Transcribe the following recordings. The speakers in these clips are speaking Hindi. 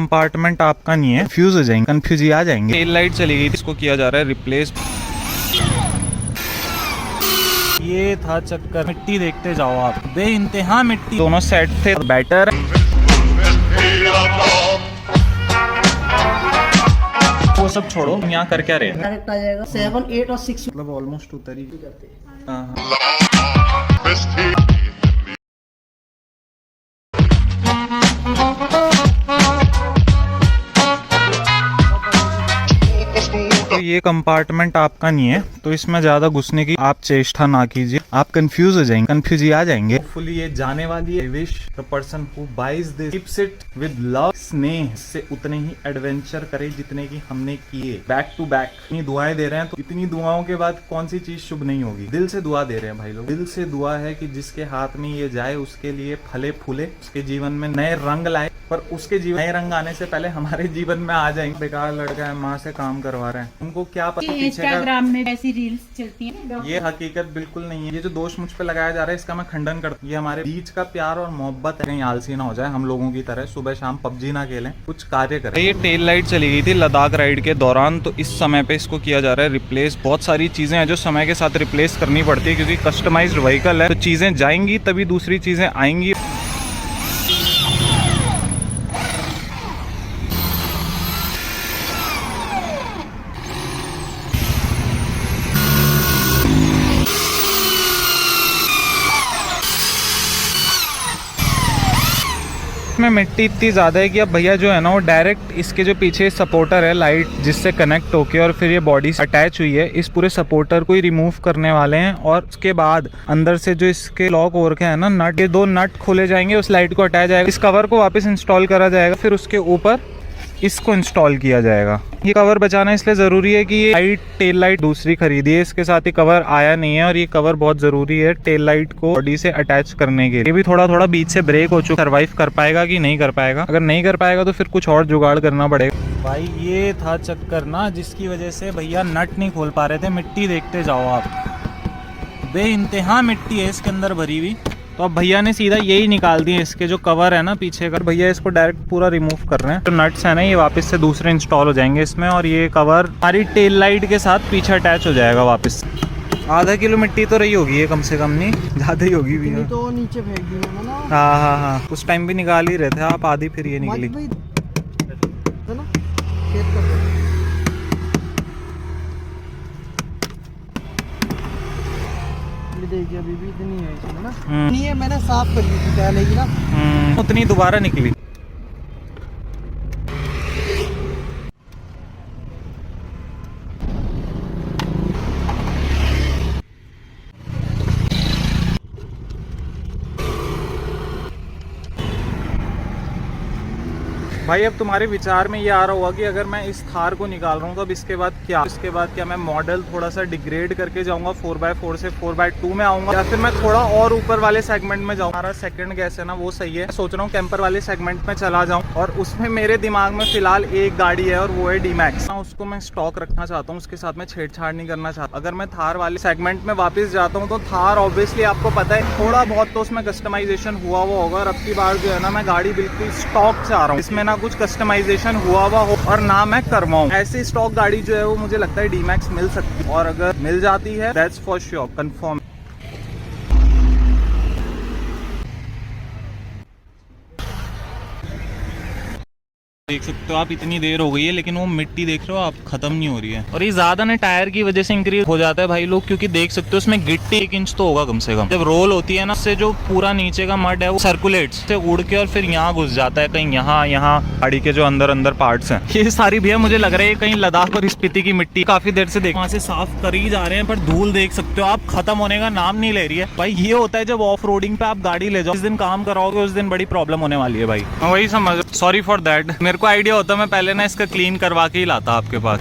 कंपार्टमेंट आपका नहीं है, फ्यूज हो जाएंगे, कंफ्यूज ही आ जाएंगे। टेल लाइट चली गई थी, इसको किया जा रहा है रिप्लेस। ये था चक्कर, मिट्टी देखते जाओ आप, बे इंतहा मिट्टी। दोनों सेट थे, बैटर वो सब छोड़ो, यहाँ कर क्या रहे हैं? डायरेक्ट आ जाएगा 7, 8 और 6 मतलब ऑलमोस्ट उतर ही करते हैं। तो ये कंपार्टमेंट आपका नहीं है, तो इसमें ज्यादा घुसने की आप चेष्टा ना कीजिए, आप कंफ्यूज हो जाएंगे, कंफ्यूज ही आ जाएंगे। होपफुली ये जाने वाली है। Wish the person who buys this keeps it with love, स्नेह से उतने ही एडवेंचर करे जितने की हमने किए, बैक टू बैक। इतनी दुआएं दे रहे हैं, तो इतनी दुआओं के बाद कौन सी चीज शुभ नहीं होगी। दिल से दुआ दे रहे हैं भाई लोग, दिल से दुआ है कि जिसके हाथ में ये जाए उसके लिए फले फूले, उसके जीवन में नए रंग लाए। पर उसके जीवन नए रंग आने से पहले हमारे जीवन में आ जाएंगे। बेकार लड़का है, माँ से काम करवा रहे हैं, उनको क्या पता पीछे का। इंस्टाग्राम में ऐसी रील्स चलती हैं। ये हकीकत बिल्कुल नहीं है। ये जो दोष मुझ पे लगाया जा रहा है, इसका मैं खंडन करता हूँ। ये हमारे बीच का प्यार और मोहब्बत है, कहीं आलसी ना हो जाए, हम लोगों की तरह सुबह शाम पबजी ना खेलें, कुछ कार्य करें। ये टेल लाइट चली गई थी लद्दाख राइड के दौरान, तो इस समय पे इसको किया जा रहा है रिप्लेस। बहुत सारी चीजें हैं जो समय के साथ रिप्लेस करनी पड़ती है, क्योंकि कस्टमाइज्ड व्हीकल है, तो चीजें जाएंगी तभी दूसरी चीजें आएंगी। में मिट्टी इतनी ज़्यादा है कि अब भैया जो है ना, वो डायरेक्ट इसके जो पीछे सपोर्टर है लाइट जिससे कनेक्ट होके और फिर ये बॉडी से अटैच हुई है, इस पूरे सपोर्टर को ही रिमूव करने वाले हैं। और उसके बाद अंदर से जो इसके लॉक हो रखे हैं ना नट, ये 2 नट खोले जाएंगे, उस लाइट को हटाया जाएगा, इस कवर को वापस इंस्टॉल करा जाएगा, फिर उसके ऊपर इसको इंस्टॉल किया जाएगा। ये कवर बचाना इसलिए ज़रूरी है कि ये लाइट टेल लाइट दूसरी खरीदी है, इसके साथ ही कवर आया नहीं है, और ये कवर बहुत ज़रूरी है टेल लाइट को बॉडी से अटैच करने के लिए। ये भी थोड़ा थोड़ा बीच से ब्रेक हो चुका, सर्वाइव कर पाएगा कि नहीं कर पाएगा। अगर नहीं कर पाएगा तो फिर कुछ और जुगाड़ करना पड़ेगा। भाई ये था चक्कर ना, जिसकी वजह से भैया नट नहीं खोल पा रहे थे। मिट्टी देखते जाओ आप, बे इंतहा मिट्टी है इसके अंदर भरी हुई। तो अब भैया ने सीधा यही निकाल दिए, इसके जो कवर है ना पीछे का, भैया इसको डायरेक्ट पूरा रिमूव कर रहे हैं। तो नट्स है ना, ये वापस से दूसरे इंस्टॉल हो जाएंगे इसमें, और ये कवर हमारी टेल लाइट के साथ पीछे अटैच हो जाएगा वापस। आधा किलो मिट्टी तो रही होगी ये, कम से कम नहीं ज़्यादा ही होगी भैया। तो नीचे फेंक दी मैंने ना। हाँ हाँ हाँ, उस टाइम भी निकाल ही रहे थे आप, आधी फिर ये निकली है ना, खेत कर दो। देखिए अभी भी इतनी है इसमें ना, नहीं है, मैंने साफ कर दी थी पहले ही ना, उतनी दोबारा निकली। भाई अब तुम्हारे विचार में ये आ रहा होगा कि अगर मैं इस थार को निकाल रहा हूँ तो अब इसके बाद क्या मैं मॉडल थोड़ा सा डिग्रेड करके जाऊंगा, 4x4 से 4x2 में आऊंगा, या फिर मैं थोड़ा और ऊपर वाले सेगमेंट में जाऊँ। हमारा सेकंड गैस है ना, वो सही है। सोच रहा हूँ कैंपर वाले सेगमेंट में चला जाऊँ, और उसमें मेरे दिमाग में फिलहाल एक गाड़ी है और वो है D-Max। उसको मैं स्टॉक रखना चाहता हूँ, उसके साथ मैं छेड़छाड़ नहीं करना चाहता। अगर मैं थार वाले सेगमेंट में वापस जाता हूँ तो थार ऑब्वियसली आपको पता है थोड़ा बहुत तो उसमें कस्टमाइजेशन हुआ होगा, और अब की बार जो है ना, मैं गाड़ी बिल्कुल स्टॉक से आ रहा हूँ, इसमें ना कुछ कस्टमाइजेशन हुआ हो और ना मैं करवाऊं। ऐसी स्टॉक गाड़ी जो है वो मुझे लगता है D-Max मिल सकती है, और अगर मिल जाती है दैट्स फॉर श्योर कंफर्म। देख सकते हो आप, इतनी देर हो गई है लेकिन वो मिट्टी देख रहे हो आप, खत्म नहीं हो रही है। और ये ज्यादा ना टायर की वजह से इंक्रीज हो जाता है भाई लोग, क्योंकि देख सकते हो इसमें गिट्टी 1 इंच तो होगा कम से कम। जब रोल होती है ना, उससे जो पूरा नीचे का मड है वो सर्कुलेट से उड़ के और फिर यहाँ घुस जाता है, कहीं यहाँ गाड़ी के जो अंदर पार्ट्स हैं। ये सारी भी है, मुझे लग रहा है कहीं लद्दाख और स्पीति की मिट्टी काफी देर से वहाँ से साफ कर ही जा रहे हैं, पर धूल देख सकते हो आप, खत्म होने का नाम नहीं ले रही है। भाई ये होता है जब ऑफ रोडिंग पे आप गाड़ी ले जाओ, जिस दिन काम कराओगे उस दिन बड़ी प्रॉब्लम होने वाली है भाई। मैं वही समझ, सॉरी फॉर दैट। मेरे को आइडिया होता मैं पहले ना इसका क्लीन करवा के ही लाता आपके पास।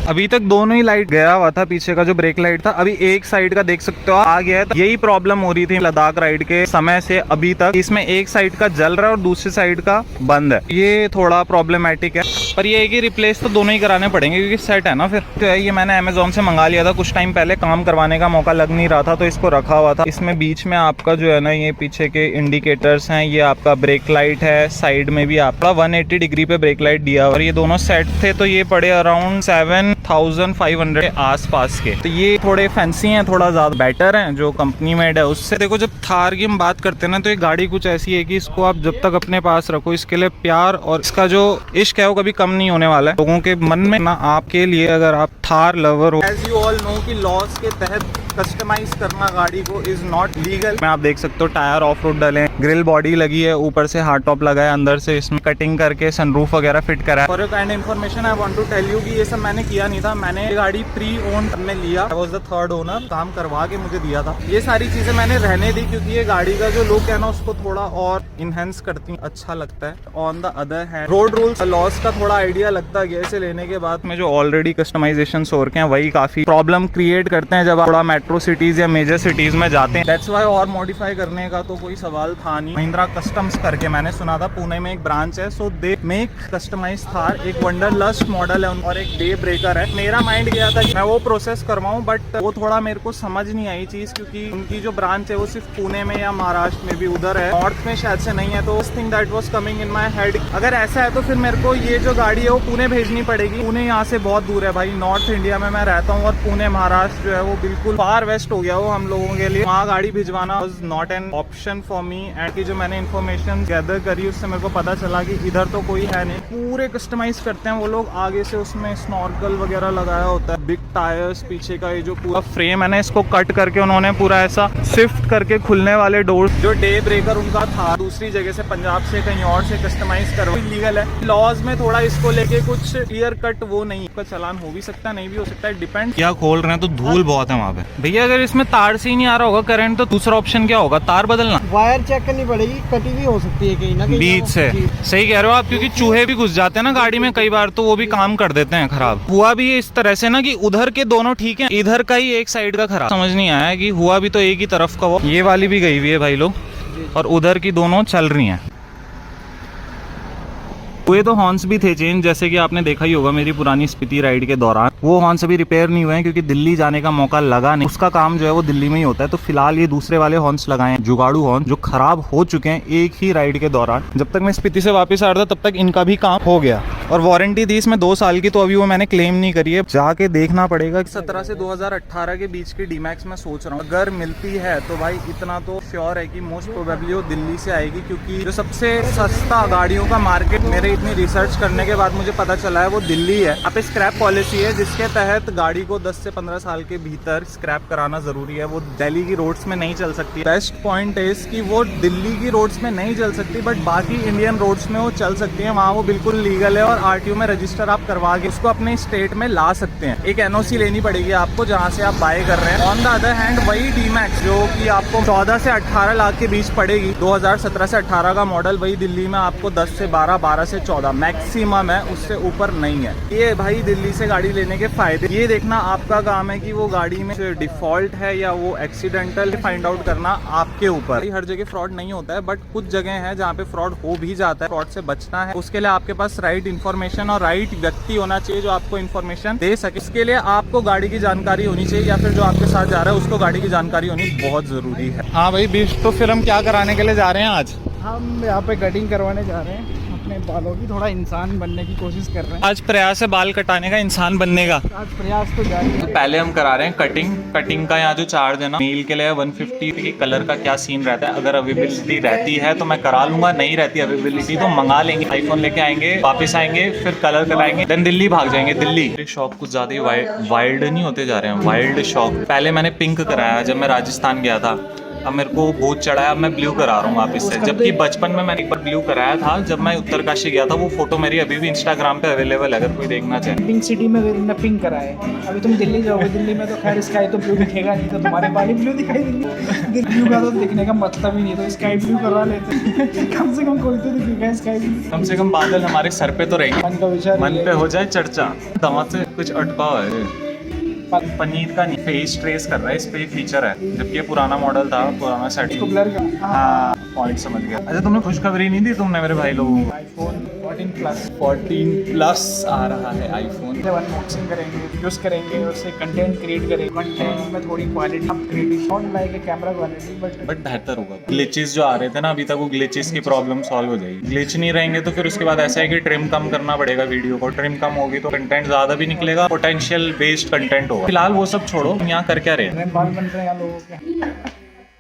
अभी तक दोनों ही लाइट गया हुआ था, पीछे का जो ब्रेक लाइट था, अभी एक साइड का देख सकते हो आ गया है। तो यही प्रॉब्लम हो रही थी लद्दाख राइड के समय से अभी तक, इसमें एक साइड का जल रहा है और दूसरी साइड का बंद है। ये थोड़ा प्रॉब्लमेटिक है। पर ये है कि रिप्लेस तो दोनों ही कराने पड़ेंगे क्योंकि सेट है ना फिर। तो ये मैंने अमेजोन से मंगा लिया था कुछ टाइम पहले, काम करवाने का मौका लग नहीं रहा था तो इसको रखा हुआ था। इसमें बीच में आपका जो है ना ये पीछे के इंडिकेटर्स हैं, ये आपका ब्रेक लाइट है, साइड में भी आपका 180 डिग्री पे ब्रेक लाइट दिया और ये दोनों सेट थे तो ये पड़े अराउंड 7500 के आसपास के। तो ये थोड़े फैंसी हैं, थोड़ा ज़्यादा बेटर हैं जो कंपनी मेड है उससे। देखो जब थार की हम बात करते हैं ना तो ये गाड़ी कुछ ऐसी है कि इसको आप जब तक अपने पास रखो, इसके लिए प्यार और इसका जो इश्क है वो कभी कम नहीं होने वाला है लोगों के मन में ना आपके लिए। अगर आप थार लवर हो, एज यू ऑल नो कि लॉज के तहत कस्टमाइज करना गाड़ी को इज नॉट लीगल। मैं आप देख सकते हो टायर ऑफ रोड डले, ग्रिल बॉडी लगी है, ऊपर से हार्ड टॉप लगा है, अंदर से इसमें कटिंग करके सनरूफ वगैरह फिट करा है। For your kind information I want to tell you कि ये सब मैंने किया नहीं था, मैंने ये गाड़ी प्री ओन में लिया। I was the third owner, काम करवा के मुझे दिया था। ये सारी चीजें मैंने रहने दी क्योंकि ये गाड़ी का जो लुक है ना उसको थोड़ा और इनहेंस करती है, अच्छा लगता है। On the other hand road rules loss का थोड़ा आइडिया लगता है इसे लेने के बाद में जो ऑलरेडी कस्टमाइजेशन हो रखे हैं वही काफी प्रॉब्लम क्रिएट करते हैं जब आप थोड़ा मेट्रो सिटीज या मेजर सिटीज में जाते हैं। दैट्स व्हाई और मॉडिफाई करने का तो कोई सवाल था नहीं। महिंद्रा कस्टम्स करके मैंने सुना था पुणे में एक ब्रांच है, सो दे मेक कस्टमाइज थार। एक वंडरलस्ट मॉडल है और एक डे ब्रेकर है। मेरा माइंड गया था कि मैं वो प्रोसेस करवाऊं बट वो थोड़ा मेरे को समझ नहीं आई चीज क्योंकि उनकी जो ब्रांच है वो सिर्फ पुणे में या महाराष्ट्र में भी उधर है, नॉर्थ में शायद से नहीं है। तो thing that was coming in my head, अगर ऐसा है तो फिर मेरे को ये जो गाड़ी है वो पुणे भेजनी पड़ेगी। पुणे यहाँ से बहुत दूर है भाई, नॉर्थ इंडिया में मैं रहता हूँ और पुणे महाराष्ट्र जो है वो बिल्कुल फार वेस्ट हो गया वो हम लोगों के लिए। वहाँ गाड़ी भिजवाना was not an option for me and की जो मैंने इन्फॉर्मेशन गैदर करी उससे मेरे को पता चला कि इधर तो कोई है नहीं। पूरे कस्टमाइज करते हैं वो लोग, आगे से उसमें स्नॉर्कल वगैरह लगाया होता है, बिग टायर्स, पीछे का ये जो पूरा फ्रेम है ना इसको कट करके उन्होंने पूरा ऐसा शिफ्ट करके खुलने वाले डोर। जो डे ब्रेकर उनका था दूसरी जगह से, पंजाब से कहीं और से कस्टमाइज करवा, लीगल है। लॉज में थोड़ा इसको लेके कुछ क्लियर कट वो नहीं, का चलान हो भी सकता है नहीं भी हो सकता है, डिपेंड। क्या खोल रहे हैं तो धूल बहुत है वहाँ पे भैया। अगर इसमें तार से ही नहीं आ रहा होगा करंट तो दूसरा ऑप्शन क्या होगा? तार बदलना, वायर चेक करनी पड़ेगी, कटी भी हो सकती है कहीं ना कहीं बीच से। सही कह रहे हो आप, क्योंकि चूहे भी घुस जाते हैं ना गाड़ी में कई बार तो वो भी काम कर देते हैं खराब। हुआ भी इस तरह से ना कि उधर के दोनों ठीक है, इधर का ही एक साइड का खराब। समझ नहीं आया कि हुआ भी तो एक ही तरफ का। वो ये वाली भी गई हुई है भाई लोग और उधर की दोनों चल रही हैं। हुए तो हॉर्न्स भी थे चेंज, जैसे कि आपने देखा ही होगा मेरी पुरानी स्पीति राइड के दौरान। वो हॉर्न्स अभी रिपेयर नहीं हुए हैं क्योंकि दिल्ली जाने का मौका लगा नहीं, उसका काम जो है वो दिल्ली में ही होता है। तो फिलहाल ये दूसरे वाले हॉर्न्स लगाए हैं, जुगाड़ू हॉर्न, जो खराब हो चुके हैं एक ही राइड के दौरान। जब तक मैं स्पीति से वापस आ रहा था तब तक इनका भी काम हो गया और वारंटी थी इसमें 2 साल की, तो अभी वो मैंने क्लेम नहीं करी है, जाके देखना पड़ेगा। 17 से 2018 के बीच की डीमैक्स मैं सोच रहा हूँ, अगर मिलती है तो भाई इतना तो श्योर है कि मोस्ट प्रोबेबली वो दिल्ली से आएगी क्योंकि जो सबसे सस्ता गाड़ियों का मार्केट मेरे इतनी रिसर्च करने के बाद मुझे पता चला है वो दिल्ली है। अब स्क्रैप पॉलिसी है जिसके तहत गाड़ी को 10 से 15 साल के भीतर स्क्रैप कराना जरूरी है। वो दिल्ली की रोड्स में नहीं चल सकती। बेस्ट पॉइंट है कि वो दिल्ली की रोड्स में नहीं चल सकती बट बाकी इंडियन रोड्स में वो चल सकती है, वहाँ वो बिल्कुल लीगल है और आरटीओ में रजिस्टर आप करवा के उसको अपने स्टेट में ला सकते हैं। एक एनओसी लेनी पड़ेगी आपको जहाँ से आप बाय कर रहे हैं। ऑन द अदर हैंड वही डीमैक्स जो कि आपको 14 से 18 लाख के बीच पड़ेगी, 2017 से 18 का मॉडल, वही दिल्ली में आपको 10 से 12, 12 से 14 मैक्सिमम है, उससे ऊपर नहीं है। ये भाई दिल्ली से गाड़ी लेने के फायदे, ये देखना आपका काम है कि वो गाड़ी में डिफॉल्ट है या वो एक्सीडेंटल, फाइंड आउट करना आपके ऊपर। हर जगह फ्रॉड नहीं होता है बट कुछ जगह है जहाँ पे फ्रॉड हो भी जाता है। फ्रॉड से बचना है उसके लिए आपके पास राइट इन्फॉर्मेशन और राइट व्यक्ति होना चाहिए जो आपको इन्फॉर्मेशन दे सके। इसके लिए आपको गाड़ी की जानकारी होनी चाहिए या फिर जो आपके साथ जा रहा है उसको गाड़ी की जानकारी होनी बहुत जरूरी है। हाँ भाई बीच तो फिर हम क्या कराने के लिए जा रहे हैं आज? हम यहाँ पे कटिंग करवाने जा रहे हैं अपने बालों की, थोड़ा इंसान बनने की कोशिश कर रहे हैं। आज प्रयास है बाल कटाने का, इंसान बनने का। आज प्रयास तो जारी है। पहले हम करा रहे हैं कटिंग का यहाँ जो चार्ज है ना मेल के लिए 150 की। कलर का क्या सीन रहता है, अगर अवेलेबिलिटी रहती है तो मैं करा लूंगा, नहीं रहती अवेलेबिलिटी तो मंगा लेंगे, आईफोन लेके आएंगे, वापस आएंगे, फिर कलर कराएंगे, देन दिल्ली भाग जाएंगे। दिल्ली शौक कुछ ज्यादा ही वाइल्ड नहीं होते जा रहे हैं, वाइल्ड शौक। पहले मैंने पिंक कराया जब मैं राजस्थान गया था, अब मेरे को बहुत चढ़ा है, अब मैं ब्लू करा रहा हूँ वापस से। जबकि बचपन में मैंने एक बार ब्लू कराया था जब मैं उत्तरकाशी गया था। वो फोटो मेरी अभी भी इंस्टाग्राम पे अवेलेबल है अगर कोई देखना चाहे। पिंक सिटी में तुमने पिंक कराया है, अभी तुम दिल्ली जाओगे, दिल्ली में तो खैर स्काई तो ब्लू दिखेगा नहीं, तो तुम्हारे बाल ही ब्लू दिखाई देंगे। ब्लू का तो दिखने का मतलब ही नहीं, तो स्काई ब्लू करवा लेते कम से कम कोई तो दिखेगा स्काई ब्लू। कम से कम बादल हमारे सर पे तो रहेंगे, मन का विचार, मन पे हो जाए चर्चा। दमा से कुछ अटका है पनीर का नहीं, फेस ट्रेस कर रहा है, इस पे फीचर है, जबकि ये पुराना मॉडल था, पुराना सेट। ब्लर का हाँ पॉइंट समझ गया। अच्छा तुमने खुशखबरी नहीं दी तुमने मेरे भाई लोगों को? आईफोन 14 प्लस 14 प्लस आ रहा है आईफोन। जब अनबॉक्सिंग करेंगे, यूज़ करेंगे, उससे कंटेंट क्रिएट करेंगे। कंटेंट में थोड़ी quality upgrade, not like a camera quality but बेहतर होगा। ग्लिचेस जो आ रहे थे ना अभी तक, वो ग्लिचेस की प्रॉब्लम सॉल्व हो जाएगी। ग्लिच नहीं रहेंगे तो फिर उसके बाद ऐसा है कि ट्रिम कम करना पड़ेगा वीडियो को। ट्रिम कम होगी तो कंटेंट ज्यादा भी निकलेगा, पोटेंशियल बेस्ड कंटेंट होगा। फिलहाल वो सब छोड़ो, हम यहाँ कर क्या रहे हैं? बाल बन रहे हैं लोगों के।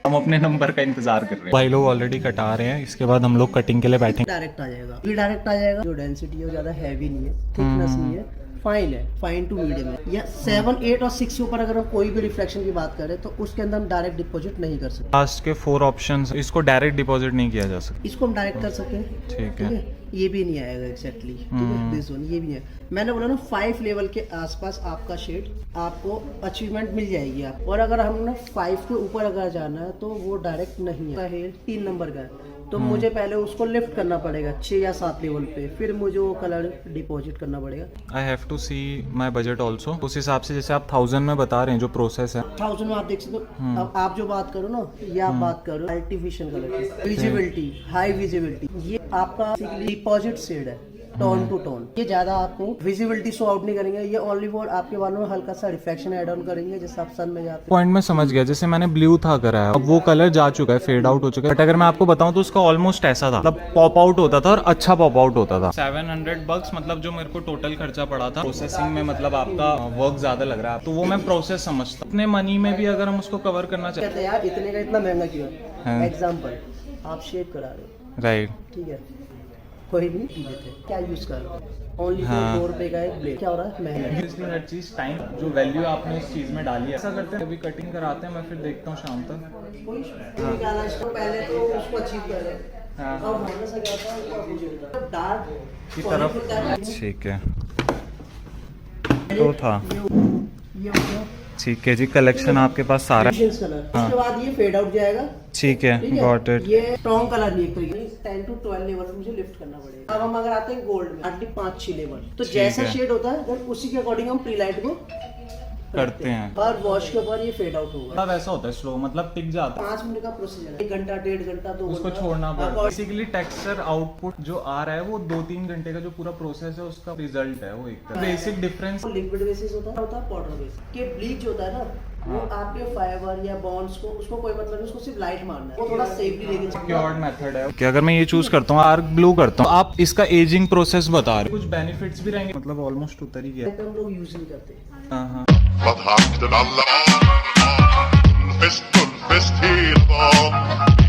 हम अपने नंबर का इंतजार कर रहे हैं। भाई लोग ऑलरेडी कटा रहे हैं, इसके बाद हम लोग कटिंग के लिए बैठेंगे। डायरेक्ट आ जाएगा, ये डायरेक्ट आ जाएगा। जो डेंसिटी है वो ज्यादा हैवी नहीं है, थिकनेस नहीं है, फाइन है, फाइन टू मीडियम है। या 7, 8 और 6 के ऊपर अगर हम कोई भी रिफ्लेक्शन की बात करें तो उसके अंदर हम डायरेक्ट डिपॉजिट नहीं कर सकते। लास्ट के 4 ऑप्शंस, इसको डायरेक्ट डिपॉजिट नहीं किया जा सकता। इसको हम डायरेक्ट कर सकते हैं, ठीक है। ये भी नहीं आएगा एग्जैक्टली, ठीक है। दिस वन ये भी नहीं है। मैंने बोला ना 5 लेवल के आसपास आपका शेड आपको अचीवमेंट मिल जाएगी आप। और अगर हमने 5 के ऊपर अगर जाना है तो वो डायरेक्ट नहीं है। 3 नंबर का है तो मुझे पहले उसको लिफ्ट करना पड़ेगा 6 या 7 लेवल पे, फिर मुझे वो कलर डिपॉजिट करना पड़ेगा। I have to see my budget also. उस हिसाब से जैसे आप 1000 में बता रहे हैं जो प्रोसेस है, 1000 में आप देख सकते हो। अब आप जो बात करो ना, ये आप बात करो आर्टिफिशियल कलर की विजिबिलिटी, हाई विजिबिलिटी, ये आपका डिपॉजिट शेड है, टोन टू टोन। ये ज्यादा आपको विजिबिलिटी शो आउट नहीं करेंगे, ये ओनली फॉर आपके बालों में हल्का सा रिफ्लेक्शन ऐड ऑन करेंगे जैसे आप सन में जाते हैं। पॉइंट में समझ गया। जैसे मैंने ब्लू था कराया, अब वो कलर जा चुका है, फेड आउट हो चुका है। बट अगर मैं आपको बताऊं तो उसका ऑलमोस्ट ऐसा था, मतलब पॉप आउट होता था और अच्छा पॉप आउट होता था। $700 मतलब जो मेरे को टोटल खर्चा पड़ा था प्रोसेसिंग में, मतलब आपका वर्क ज्यादा लग रहा है तो वो मैं प्रोसेस समझता हूँ। अपने मनी में भी अगर हम उसको कवर करना चाहते कहते हैं यार इतने का इतना महंगा क्यों हाँ। है। एग्जाम्पल, आप शेव करा रहे हो, राइट, ठीक है, कोई नहीं ठीक है, क्या यूज कर रहे हो, ओनली हाँ। 4 रुपए का एक ब्लेड, क्या हो रहा है महंगा। इसलिए हर चीज टाइम, जो वैल्यू आपने इस चीज में डाली है। ऐसा करते हैं, अभी कटिंग कराते हैं, मैं फिर देखता हूँ शाम तक। कोई निकालना इसको पहले तो उसको अचीव करें। हाँ। अब होने से क्या होता है डार्क की तरफ, ठीक है तो था, ये हो गया ठीक है जी। कलेक्शन आपके पास सारा है, Visions कलर। उसके बाद ये फेड आउट जाएगा, ठीक है, ठीक है। Got it. ये स्ट्रॉन्ग कलर नहीं, एक तरीके 10 to 12 लेवल मुझे लिफ्ट करना पड़ेगा। अब हम अगर आते हैं गोल्ड में, हार्डली 5-6 लेवल, तो ठीक जैसा है। शेड होता है देन उसी के अकॉर्डिंग हम प्री लाइट को करते हैं। और वॉश के ऊपर ये फेड आउट होगा। मतलब ऐसा होता है स्लो, मतलब टिक जाता है, 5 मिनट का प्रोसीजर है, 1 घंटा 1.5 घंटा 2 उसको घंटा छोड़ना पड़ता है। According- बेसिकली टेक्सचर आउटपुट जो आ रहा है वो 2-3 घंटे का जो पूरा प्रोसेस है उसका रिजल्ट है वो एक बेसिक डिफरेंस। लिक्विड बेसिस होता है पाउडर बेसिस। के ब्लीच होता है ना, वो आपके फाइबर या बॉन्ड्स को, उसको कोई मतलब नहीं, उसको सिर्फ लाइट मारना है, वो थोड़ा सेफली लेके चलना है। सिक्योर्ड मेथड है कि अगर मैं ये चूज करता हूँ आर्क ब्लू करता हूँ, आप इसका एजिंग प्रोसेस बता रहे हो, कुछ बेनिफिट्स भी रहेंगे, मतलब ऑलमोस्ट उतर ही गया। हम लोग यूज नहीं करते। हाँ हाँ, Vad hakten alla, fest hela dagen.